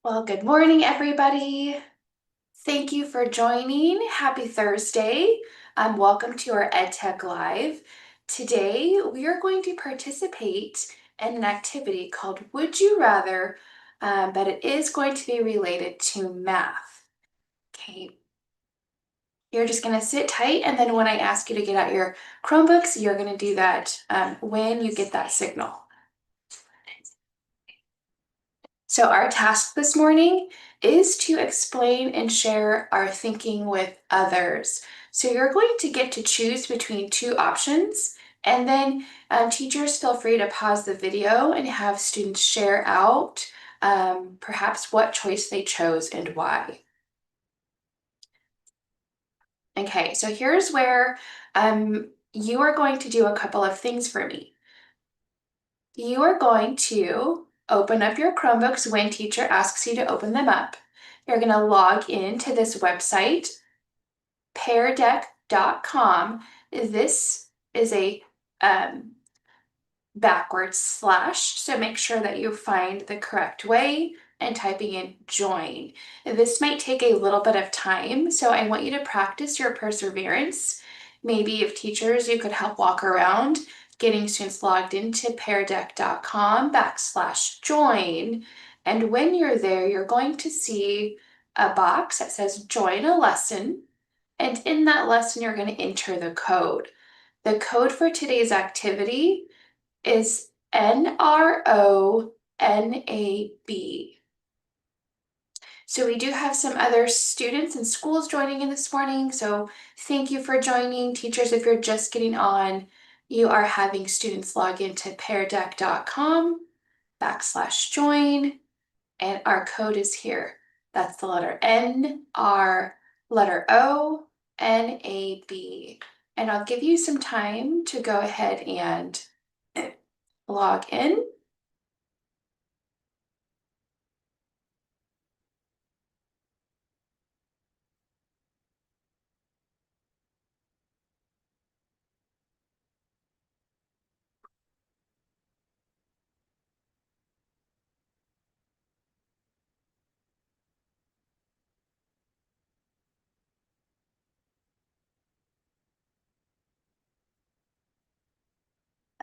Well, good morning, everybody. Thank you for joining. Happy Thursday. Welcome to our EdTech Live. Today, we are going to participate in an activity called Would You Rather, but it is going to be related to math. Okay, you're just going to sit tight, and then when I ask you to get out your Chromebooks, you're going to do that when you get that signal. So our task this morning is to explain and share our thinking with others. So you're going to get to choose between two options, and then teachers feel free to pause the video and have students share out perhaps what choice they chose and why. Okay, so here's where you are going to do a couple of things for me. You are going to open up your Chromebooks when teacher asks you to open them up. You're going to log into this website, peardeck.com. This is a backwards slash, so make sure that you find the correct way and typing in join. This might take a little bit of time, so I want you to practice your perseverance. Maybe if teachers, you could help walk around getting students logged into peardeck.com/join. And when you're there, you're going to see a box that says join a lesson. And in that lesson, you're going to enter the code. The code for today's activity is NRONAB. So we do have some other students and schools joining in this morning. So thank you for joining. Teachers, if you're just getting on, you are having students log into peardeck.com/join, and our code is here. That's the letter N, R, letter O, NAB. And I'll give you some time to go ahead and log in.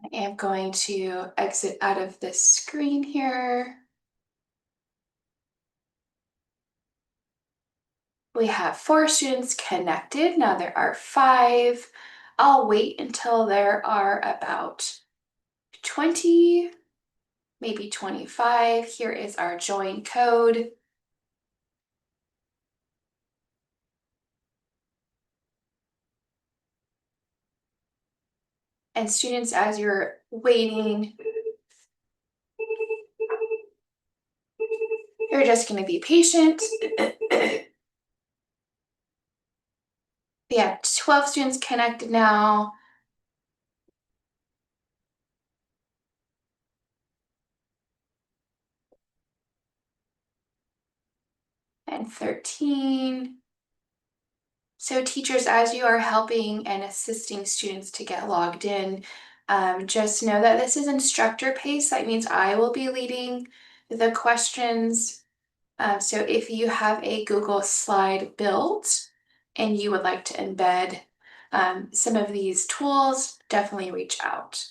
I am going to exit out of this screen here. We have 4 students connected. Now there are 5. I'll wait until there are about 20, maybe 25. Here is our join code. And students, as you're waiting, you're just going to be patient. We have 12 students connected now. And 13. So teachers, as you are helping and assisting students to get logged in, just know that this is instructor pace. That means I will be leading the questions. So if you have a Google slide built and you would like to embed some of these tools, definitely reach out.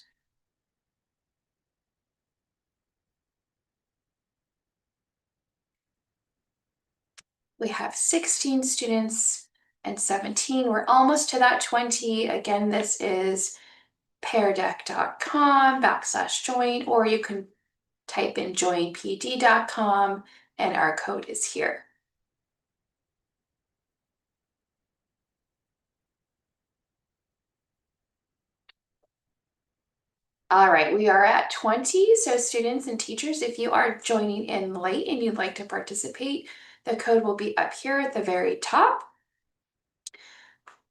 We have 16 students and 17. We're almost to that 20. Again, this is peardeck.com/join, or you can type in joinpd.com and our code is here. All right, we are at 20. So students and teachers, if you are joining in late and you'd like to participate, the code will be up here at the very top.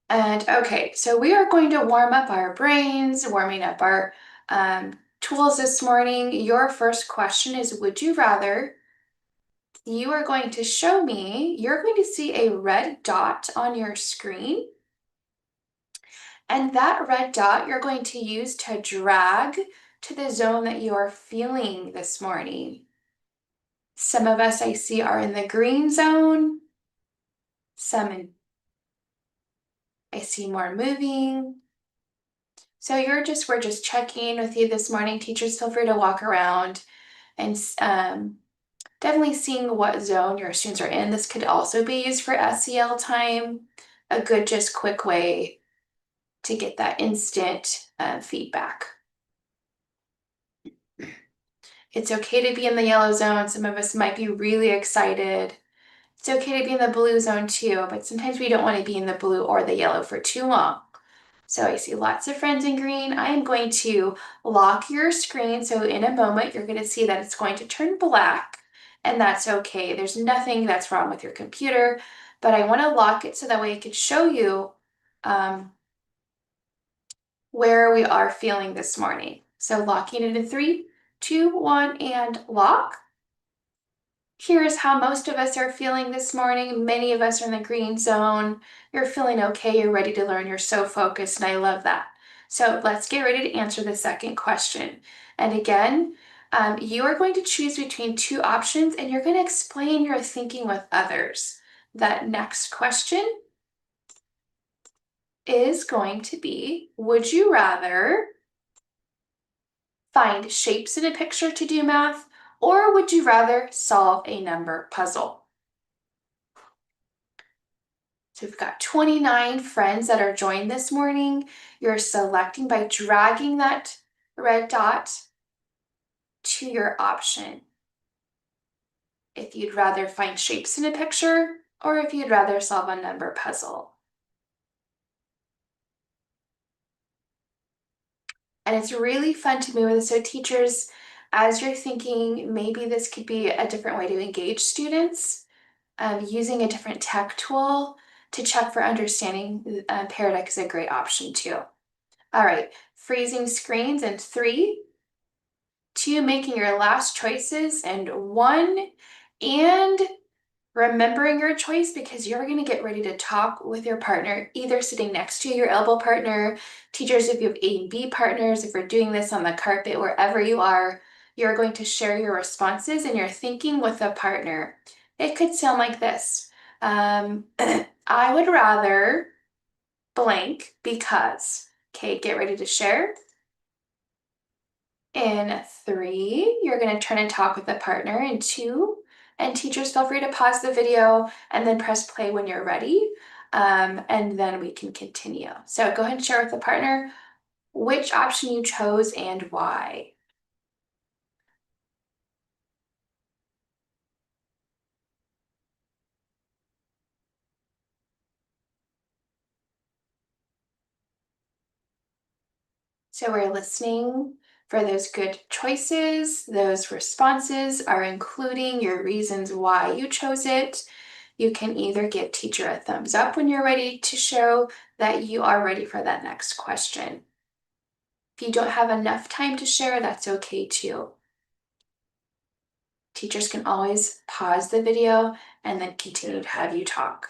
And okay, so we are going to warm up our brains, warming up our tools this morning. Your first question is, would you rather? You are going to show me, you're going to see a red dot on your screen. And that red dot you're going to use to drag to the zone that you are feeling this morning. Some of us I see are in the green zone. I see more moving. So we're just checking with you this morning. Teachers, feel free to walk around and definitely seeing what zone your students are in. This could also be used for SEL time, a good, just quick way to get that instant feedback. It's okay to be in the yellow zone. Some of us might be really excited. It's okay to be in the blue zone too, but sometimes we don't want to be in the blue or the yellow for too long. So I see lots of friends in green. I am going to lock your screen. So in a moment, you're going to see that it's going to turn black, and that's okay. There's nothing that's wrong with your computer, but I want to lock it so that way I can show you where we are feeling this morning. So locking it in 3, 2, 1, and lock. Here's how most of us are feeling this morning. Many of us are in the green zone. You're feeling okay. You're ready to learn. You're so focused, and I love that. So let's get ready to answer the second question. And again, you are going to choose between 2 options, and you're going to explain your thinking with others. That next question is going to be, would you rather find shapes in a picture to do math, or would you rather solve a number puzzle? So we've got 29 friends that are joined this morning. You're selecting by dragging that red dot to your option. If you'd rather find shapes in a picture, or if you'd rather solve a number puzzle. And it's really fun to move with. So teachers, as you're thinking, maybe this could be a different way to engage students, using a different tech tool to check for understanding, Pear Deck is a great option too. All right, freezing screens in 3, 2, making your last choices, and 1, and remembering your choice because you're going to get ready to talk with your partner, either sitting next to your elbow partner. Teachers, if you have A and B partners, if we're doing this on the carpet, wherever you are, you're going to share your responses and your thinking with a partner. It could sound like this. I would rather blank because. Okay, get ready to share. In 3, you're going to turn and talk with a partner. In 2, and teachers, feel free to pause the video and then press play when you're ready, and then we can continue. So go ahead and share with the partner which option you chose and why. So we're listening for those good choices. Those responses are including your reasons why you chose it. You can either give teacher a thumbs up when you're ready to show that you are ready for that next question. If you don't have enough time to share, that's okay too. Teachers can always pause the video and then continue to have you talk.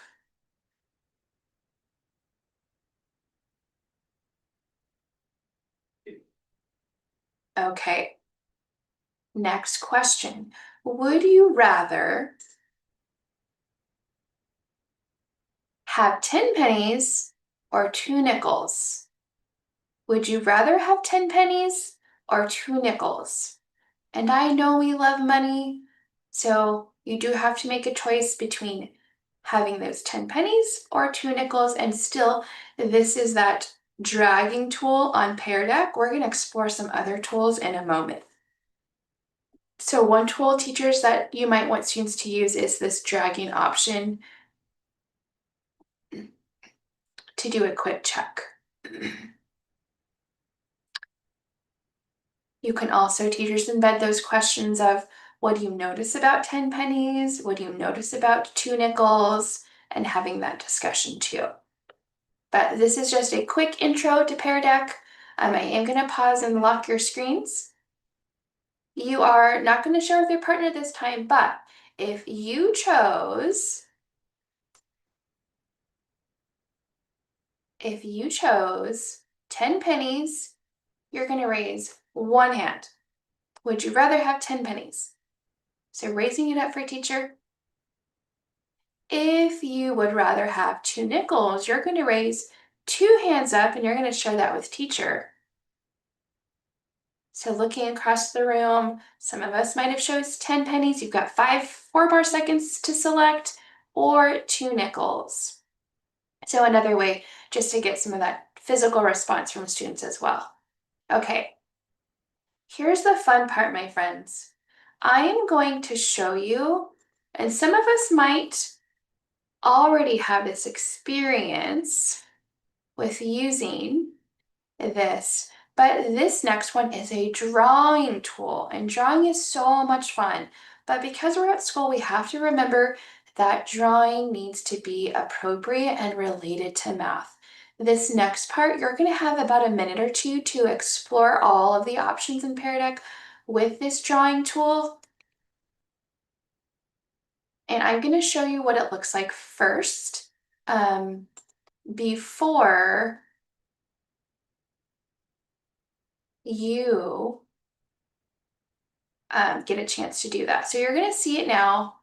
Okay, next question. Would you rather have 10 pennies or 2 nickels? Would you rather have 10 pennies or 2 nickels? And I know we love money, so you do have to make a choice between having those 10 pennies or 2 nickels. And still, this is that dragging tool on Pear Deck. We're going to explore some other tools in a moment. So one tool, teachers, that you might want students to use is this dragging option to do a quick check. You can also, teachers, embed those questions of, what do you notice about 10 pennies? What do you notice about 2 nickels? And having that discussion too. But this is just a quick intro to Pear Deck. I am going to pause and lock your screens. You are not going to share with your partner this time, but if you chose 10 pennies, you're going to raise 1 hand. Would you rather have 10 pennies? So raising it up for teacher. If you would rather have 2 nickels, you're going to raise 2 hands up and you're going to share that with teacher. So looking across the room, some of us might have chose 10 pennies. You've got 4 more seconds to select, or 2 nickels. So another way just to get some of that physical response from students as well. Okay, here's the fun part, my friends. I am going to show you, and some of us might already have this experience with using this, but this next one is a drawing tool, and drawing is so much fun. But because we're at school, we have to remember that drawing needs to be appropriate and related to math. This next part, you're going to have about a minute or two to explore all of the options in Pear Deck with this drawing tool. And I'm going to show you what it looks like first, before you get a chance to do that. So you're going to see it now.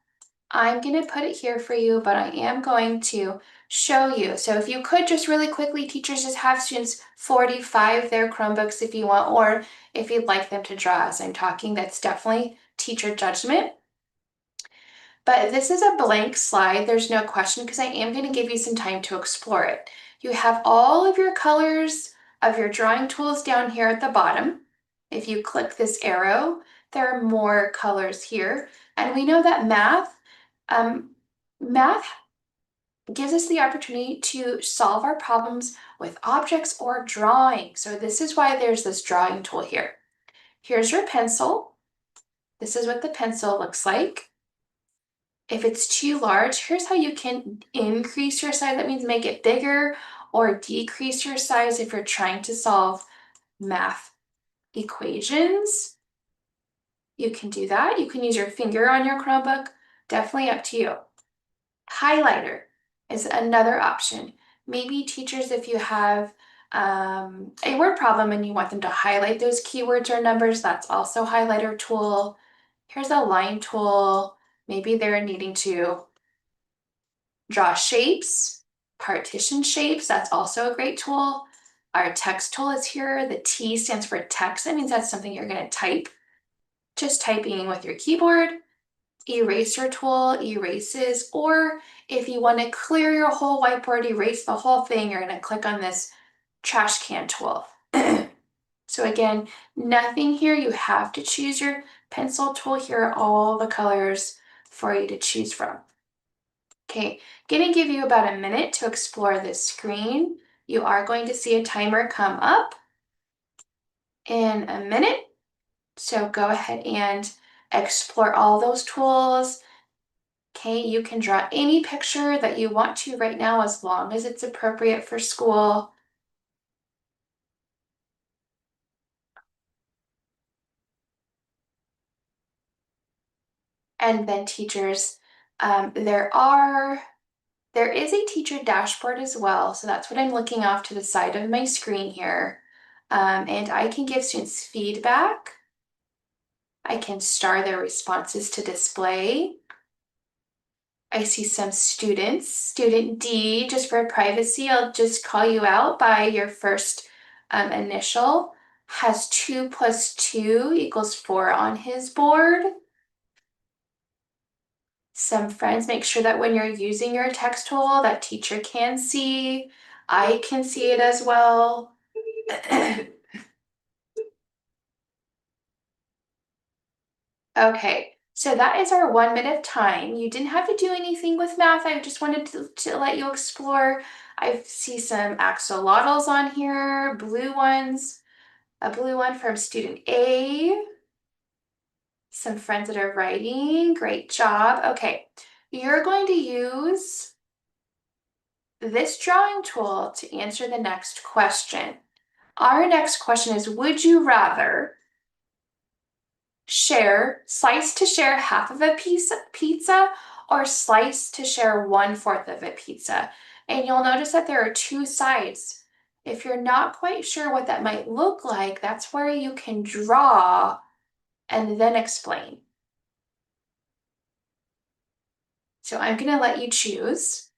I'm going to put it here for you, but I am going to show you. So if you could just really quickly, teachers just have students 45 their Chromebooks if you want, or if you'd like them to draw as I'm talking, that's definitely teacher judgment. But this is a blank slide, there's no question, because I am going to give you some time to explore it. You have all of your colors of your drawing tools down here at the bottom. If you click this arrow, there are more colors here. And we know that math gives us the opportunity to solve our problems with objects or drawing. So this is why there's this drawing tool here. Here's your pencil. This is what the pencil looks like. If it's too large, here's how you can increase your size. That means make it bigger, or decrease your size if you're trying to solve math equations. You can do that. You can use your finger on your Chromebook. Definitely up to you. Highlighter is another option. Maybe teachers, if you have a word problem and you want them to highlight those keywords or numbers, that's also highlighter tool. Here's a line tool. Maybe they're needing to draw shapes, partition shapes, that's also a great tool. Our text tool is here. The T stands for text. That means that's something you're going to type. Just typing with your keyboard. Eraser tool erases, or if you want to clear your whole whiteboard, erase the whole thing, you're going to click on this trash can tool. So again, nothing here. You have to choose your pencil tool. Here are all the colors for you to choose from. Okay, gonna give you about a minute to explore this screen. You are going to see a timer come up in a minute. So go ahead and explore all those tools. Okay, you can draw any picture that you want to right now as long as it's appropriate for school. And then teachers, there is a teacher dashboard as well. So that's what I'm looking off to the side of my screen here. And I can give students feedback. I can star their responses to display. I see some students. Student D, just for privacy, I'll just call you out by your first initial, has 2 + 2 = 4 on his board. Some friends, make sure that when you're using your text tool, that teacher can see. I can see it as well. Okay, so that is our 1 minute time. You didn't have to do anything with math. I just wanted to let you explore. I see some axolotls on here, blue ones, a blue one from student A, some friends that are writing, great job. Okay, you're going to use this drawing tool to answer the next question. Our next question is, would you rather slice to share half of a piece of pizza, or slice to share 1/4 of a pizza? And you'll notice that there are 2 sides. If you're not quite sure what that might look like, that's where you can draw and then explain. So I'm gonna let you choose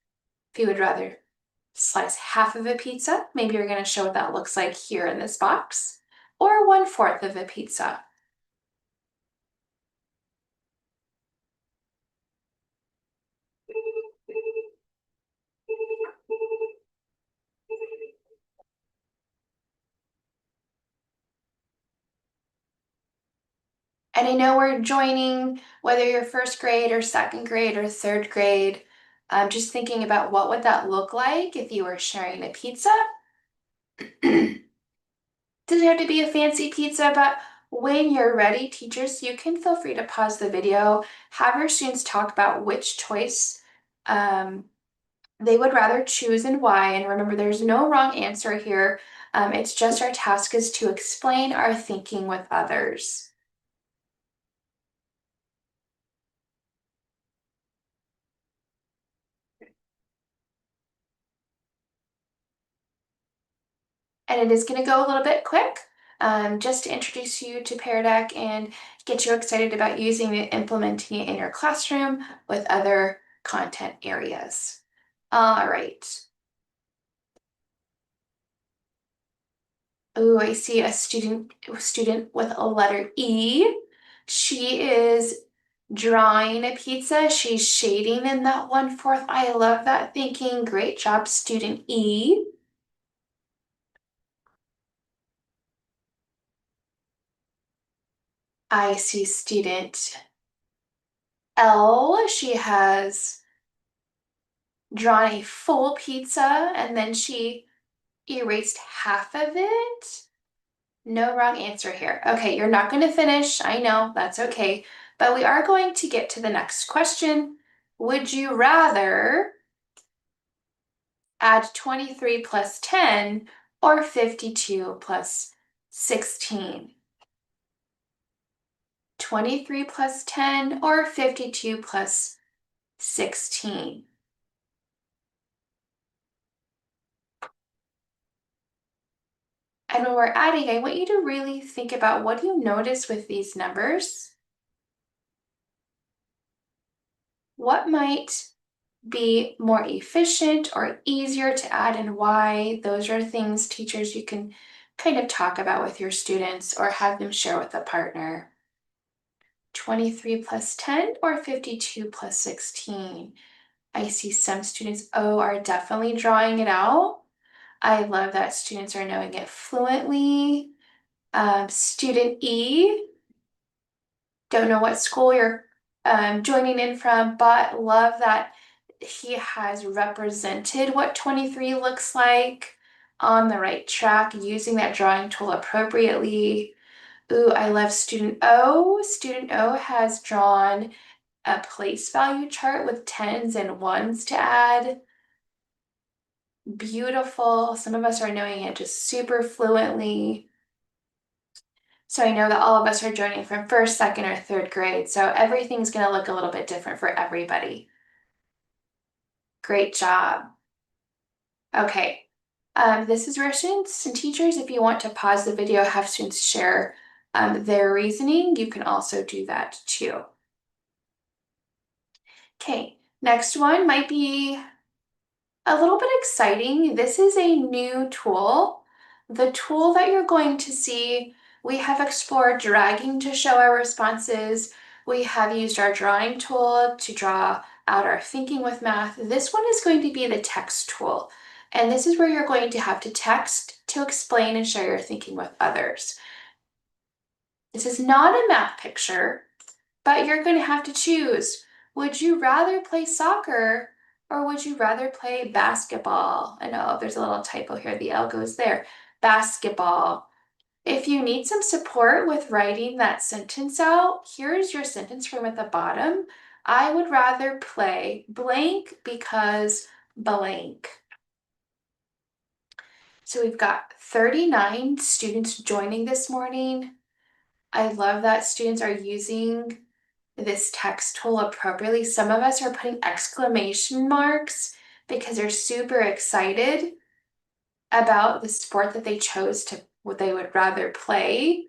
if you would rather slice half of a pizza, maybe you're gonna show what that looks like here in this box, or 1/4 of a pizza. And I know we're joining, whether you're first grade or second grade or third grade, just thinking about what would that look like if you were sharing a pizza. Doesn't have to be a fancy pizza, but when you're ready, teachers, you can feel free to pause the video, have your students talk about which choice um, they would rather choose and why. And remember, there's no wrong answer here. It's just our task is to explain our thinking with others. And it is going to go a little bit quick, just to introduce you to Pear Deck and get you excited about using it, implementing it in your classroom with other content areas. All right. Oh, I see a student with a letter E. She is drawing a pizza. She's shading in that 1/4. I love that thinking. Great job, student E. I see student L. She has drawn a full pizza and then she erased half of it. No wrong answer here. Okay, you're not going to finish. I know, that's okay. But we are going to get to the next question. Would you rather add 23 plus 10 or 52 plus 16? 23 plus 10 or 52 plus 16? And when we're adding, I want you to really think about what do you notice with these numbers? What might be more efficient or easier to add and why? Those are things, teachers, you can kind of talk about with your students or have them share with a partner. 23 plus 10 or 52 plus 16? I see some students, are definitely drawing it out. I love that students are knowing it fluently. Student E, don't know what school you're joining in from, but love that he has represented what 23 looks like on the right track, using that drawing tool appropriately. Ooh, I love student O. Student O has drawn a place value chart with tens and ones to add. Beautiful. Some of us are knowing it just super fluently. So I know that all of us are joining from first, second, or third grade, so everything's going to look a little bit different for everybody. Great job. Okay, this is where students and teachers, if you want to pause the video, have students share their reasoning, you can also do that too. Okay, next one might be a little bit exciting. This is a new tool. The tool that you're going to see, we have explored dragging to show our responses. We have used our drawing tool to draw out our thinking with math. This one is going to be the text tool. And this is where you're going to have to text to explain and share your thinking with others. This is not a math picture, but you're going to have to choose. Would you rather play soccer or would you rather play basketball? I know there's a little typo here. The L goes there. Basketball. If you need some support with writing that sentence out, here's your sentence frame at the bottom. I would rather play blank because blank. So we've got 39 students joining this morning. I love that students are using this text tool appropriately. Some of us are putting exclamation marks because they're super excited about the sport that they chose to, what they would rather play.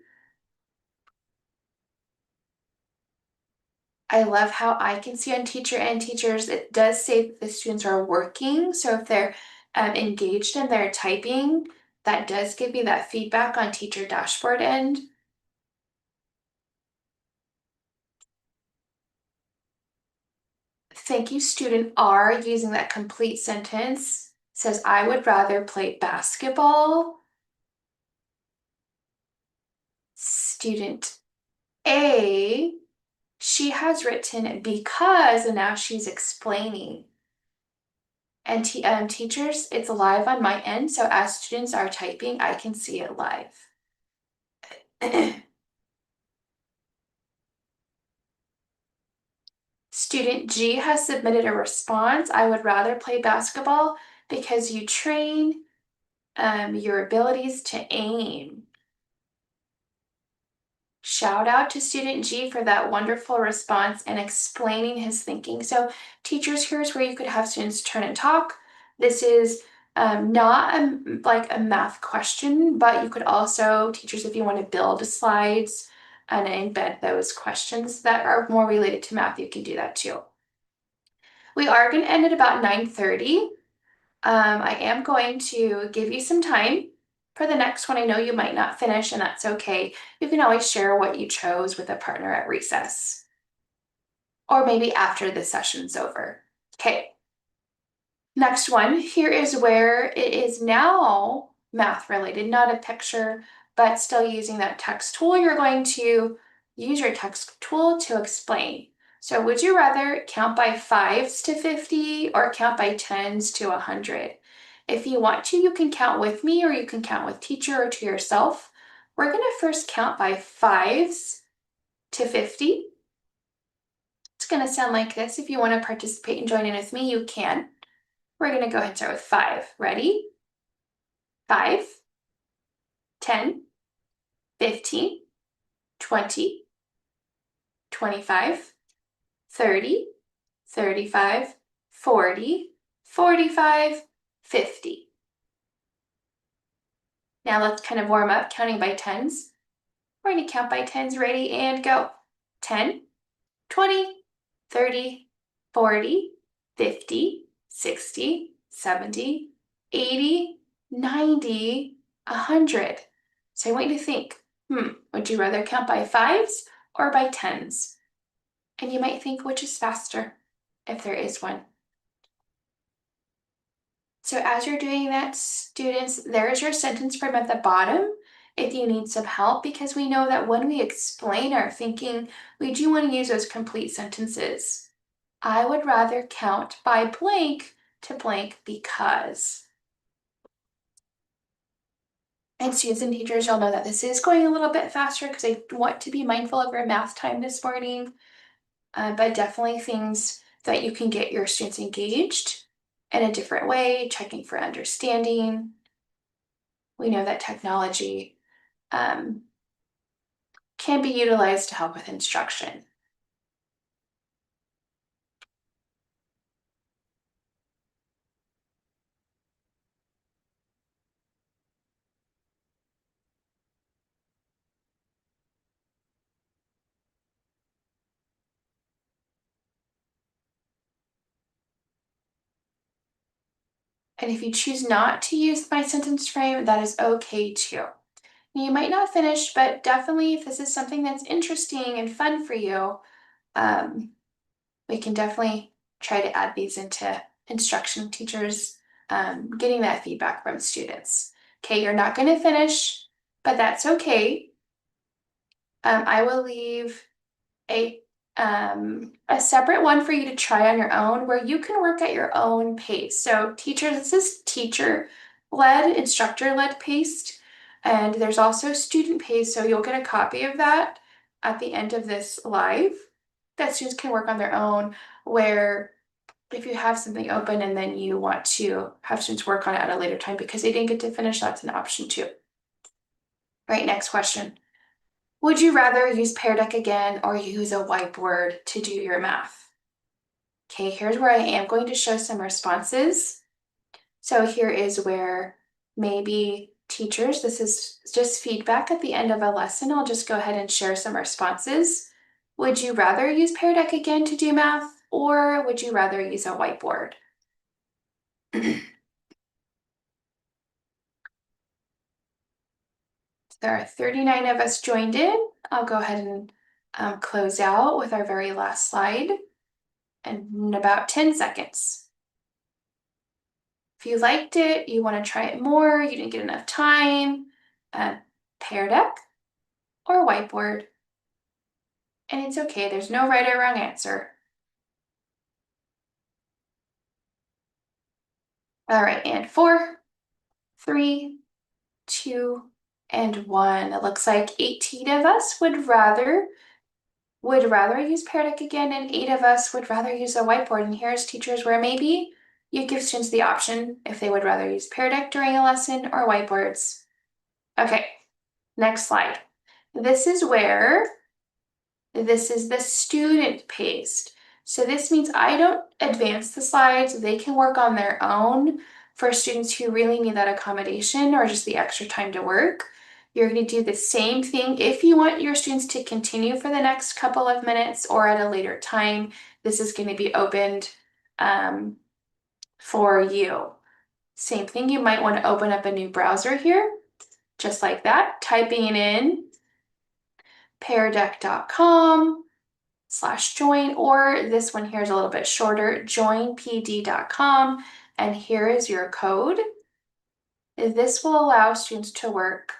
I love how I can see on teacher and teachers, it does say that the students are working. So if they're engaged in their typing, that does give me that feedback on teacher dashboard end. Thank you, student R, using that complete sentence. Says, I would rather play basketball. Student A, she has written because, and now she's explaining. And teachers, it's live on my end, so as students are typing, I can see it live. Student G has submitted a response. I would rather play basketball because you train your abilities to aim. Shout out to student G for that wonderful response and explaining his thinking. So teachers, here's where you could have students turn and talk. This is not like a math question, but you could also, teachers, if you want to build slides and embed those questions that are more related to math, you can do that too. We are going to end at about 9:30. I am going to give you some time for the next one. I know you might not finish, and that's okay. You can always share what you chose with a partner at recess, or maybe after the session's over. Okay, next one. Here is where it is now math related, not a picture, but still using that text tool. You're going to use your text tool to explain. So would you rather count by fives to 50 or count by tens to 100? If you want to, you can count with me or you can count with teacher or to yourself. We're going to first count by fives to 50. It's going to sound like this. If you want to participate and join in with me, you can. We're going to go ahead and start with 5. Ready? 5, 10, 15, 20, 25, 30, 35, 40, 45, 50. Now let's kind of warm up counting by tens. We're going to count by tens. Ready and go. 10, 20, 30, 40, 50, 60, 70, 80, 90, 100. So I want you to think, would you rather count by fives or by tens? And you might think, which is faster, if there is one. So as you're doing that, students, there's your sentence frame at the bottom if you need some help, because we know that when we explain our thinking, we do want to use those complete sentences. I would rather count by blank to blank because. And students and teachers, you'll know that this is going a little bit faster because I want to be mindful of your math time this morning, but definitely things that you can get your students engaged in a different way, checking for understanding. We know that technology can be utilized to help with instruction. And if you choose not to use my sentence frame, that is okay too. You might not finish, but definitely if this is something that's interesting and fun for you, we can definitely try to add these into instruction teachers, getting that feedback from students. Okay, you're not going to finish, but that's okay. I will leave a separate one for you to try on your own where you can work at your own pace. So teacher, this is teacher-led, instructor-led paced, and there's also student pace, so you'll get a copy of that at the end of this live that students can work on their own, where if you have something open and then you want to have students work on it at a later time because they didn't get to finish, that's an option too. Right, next question. Would you rather use Pear Deck again or use a whiteboard to do your math? Okay, here's where I am going to show some responses. So here is where maybe teachers, this is just feedback at the end of a lesson. I'll just go ahead and share some responses. Would you rather use Pear Deck again to do math, or would you rather use a whiteboard? There are 39 of us joined in. I'll go ahead and close out with our very last slide in about 10 seconds. If you liked it, you want to try it more, you didn't get enough time, Pear Deck or whiteboard. And it's okay, there's no right or wrong answer. All right, and 4, 3, 2, and 1. It looks like 18 of us would rather use Pear Deck again, and 8 of us would rather use a whiteboard. And here's teachers where maybe you give students the option if they would rather use Pear Deck during a lesson or whiteboards. Okay, next slide. This is the student paced. So this means I don't advance the slides. They can work on their own for students who really need that accommodation or just the extra time to work. You're going to do the same thing if you want your students to continue for the next couple of minutes or at a later time. This is going to be opened for you. Same thing, you might want to open up a new browser here, just like that, typing in peardeck.com/join, or this one here is a little bit shorter, joinpd.com, and here is your code. This will allow students to work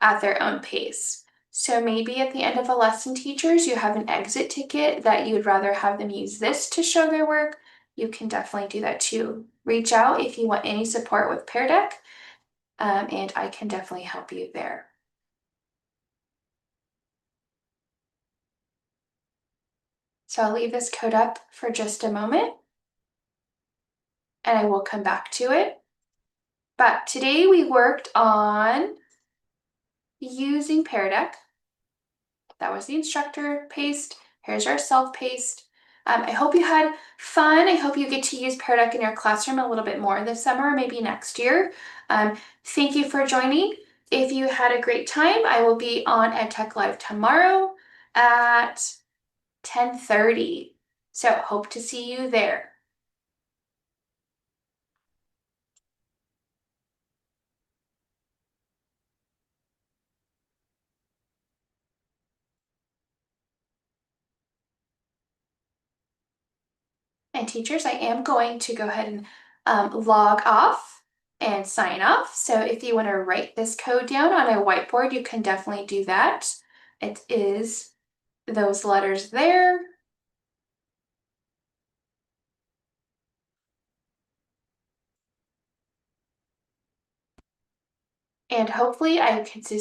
at their own pace. So maybe at the end of a lesson, teachers, you have an exit ticket that you would rather have them use this to show their work. You can definitely do that too. Reach out if you want any support with Pear Deck, and I can definitely help you there. So I'll leave this code up for just a moment, and I will come back to it. But today we worked on using Pear Deck. That was the instructor paste. Here's our self-paced. I hope you had fun. I hope you get to use Pear Deck in your classroom a little bit more this summer, maybe next year. Thank you for joining. If you had a great time, I will be on EdTech Live tomorrow at 10:30. So hope to see you there. And teachers, I am going to go ahead and log off and sign off. So if you want to write this code down on a whiteboard, you can definitely do that. It is those letters there. And hopefully I can see you